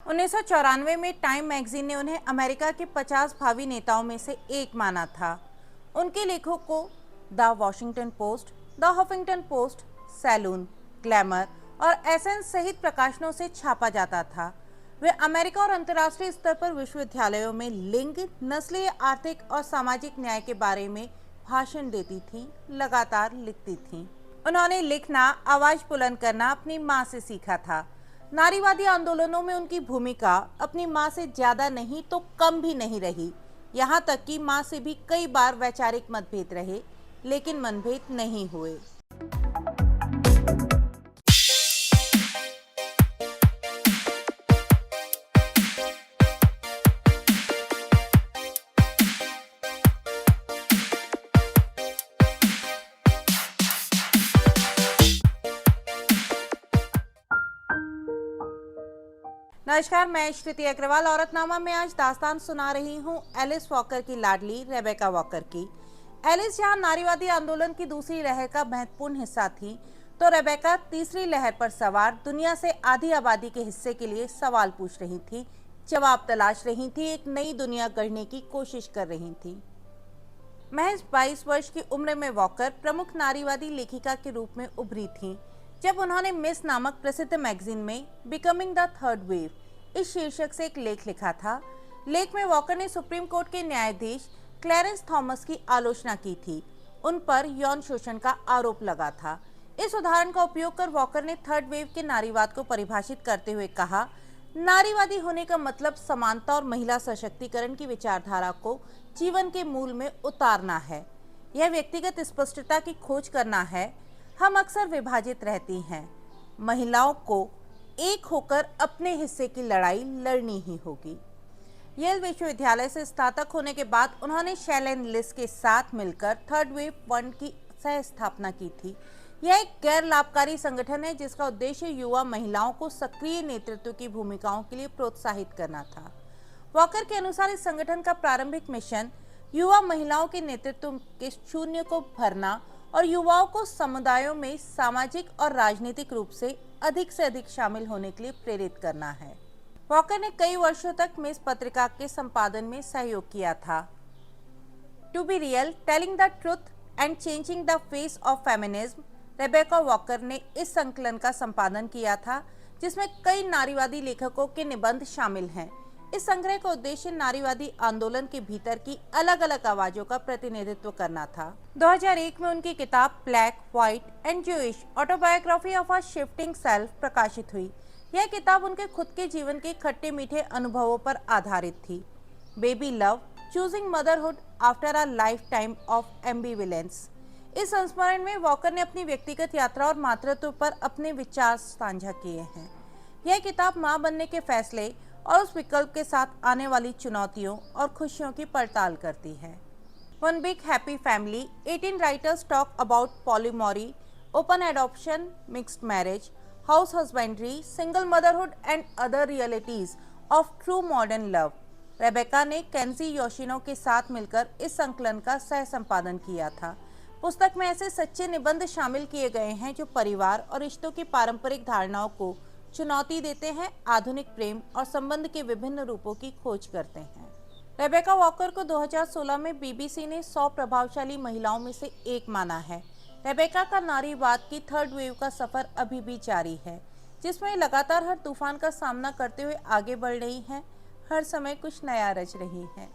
1994 में time magazine ने उन्हें अमेरिका के 50 भावी नेताओं में से एक माना था। उनके लेखों को the Washington Post, the Huffington Post, Salon, Glamour और एसेंस सहित प्रकाशनों से छापा जाता था। वे अमेरिका और अंतर्राष्ट्रीय स्तर पर विश्वविद्यालयों में लिंग, नस्लीय, आर्थिक और सामाजिक न्याय के बारे में भाषण देती थीं, लगातार लिखती थीं। उन्होंने लिखना, आवाज बुलंद करना अपनी माँ से सीखा था। नारीवादी आंदोलनों में उनकी भूमिका अपनी माँ से ज्यादा नहीं तो कम भी नहीं रही। यहाँ तक कि माँ से भी कई बार वैचारिक मतभेद रहे, लेकिन मनभेद नहीं हुए। नमस्कार, मैं श्रुति अग्रवाल औरतनामा में आज दास्तान सुना रही हूँ एलिस वॉकर की लाडली रेबेका वॉकर की। एलिस जहाँ नारीवादी आंदोलन की दूसरी लहर का महत्वपूर्ण हिस्सा थी, तो रेबेका तीसरी लहर पर सवार दुनिया से आधी आबादी के हिस्से के लिए सवाल पूछ रही थी, जवाब तलाश रही थी, एक नई दुनिया गढ़ने की कोशिश कर रही थी। महज 22 वर्ष की उम्र में वॉकर प्रमुख नारीवादी लेखिका के रूप में उभरी थी, जब उन्होंने मिस नामक प्रसिद्ध मैगजीन में बिकमिंग द थर्ड वेव इस शीर्षक से एक लेख लिखा था। लेख में वॉकर ने सुप्रीम कोर्ट के न्यायाधीश क्लैरेंस थॉमस की आलोचना की थी। उन पर यौन शोषण का आरोप लगा था। इस उदाहरण का उपयोग कर वॉकर ने थर्ड वेव के नारीवाद को परिभाषित करते हुए कहा, नारीवादी होने का मतलब समानता और महिला सशक्तिकरण की विचारधारा को जीवन के मूल में उतारना है। यह व्यक्तिगत स्पष्टता की खोज करना है। हम अक्सर विभाजित रहती हैं। महिलाओं को एक होकर अपने हिस्से की लड़ाई लड़नी ही होगी। येल विश्वविद्यालय से स्नातक होने के बाद उन्होंने शैलेन लिस के साथ मिलकर थर्ड वेव फंड की सह स्थापना की थी। यह एक गैर लाभकारी संगठन है जिसका उद्देश्य युवा महिलाओं को सक्रिय नेतृत्व की भूमिकाओं के लिए प्रोत्साहित करना था। वॉकर के अनुसार इस संगठन का प्रारंभिक मिशन युवा महिलाओं के नेतृत्व के शून्य को भरना और युवाओं को समुदायों में सामाजिक और राजनीतिक रूप से अधिक शामिल होने के लिए प्रेरित करना है। वॉकर ने कई वर्षों तक मिस पत्रिका के संपादन में सहयोग किया था। To be real, telling the truth and changing the face of feminism, Rebecca Walker ने इस संकलन का संपादन किया था, जिसमें कई नारीवादी लेखकों के निबंध शामिल हैं। इस संग्रह का उद्देश्य नारीवादी आंदोलन के भीतर की अलग अलग आवाजों का प्रतिनिधित्व करना था। 2001 में उनकी किताब black, white and Jewish autobiography of a shifting self प्रकाशित हुई। यह किताब उनके खुद के जीवन के खट्टे मीठे अनुभवों पर आधारित थी। Baby love, choosing motherhood after a lifetime of ambivalence. इस संस्मरण में वॉकर ने अपनी व्यक्तिगत यात्रा और मातृत्व पर अपने विचार साझा किए हैं। यह किताब मां बनने के फैसले और उस विकल्प के साथ आने वाली चुनौतियों और खुशियों की पड़ताल करती है। One big happy family, 18 writers talk about polyamory, open adoption, mixed marriage, house husbandry, single motherhood and other realities of true modern love. Rebecca ने केंजी योशिनो के साथ मिलकर इस संकलन का सह संपादन किया था। पुस्तक में ऐसे सच्चे निबंध शामिल किए गए हैं जो परिवार और रिश्तों की पारंपरिक धारणाओं को चुनौती देते हैं, आधुनिक प्रेम और संबंध के विभिन्न रूपों की खोज करते हैं। रेबेका वॉकर को 2016 में बीबीसी ने 100 प्रभावशाली महिलाओं में से एक माना है। रेबेका का नारीवाद की थर्ड वेव का सफर अभी भी जारी है, जिसमें लगातार हर तूफान का सामना करते हुए आगे बढ़ रही हैं, हर समय कुछ नया रच रही हैं।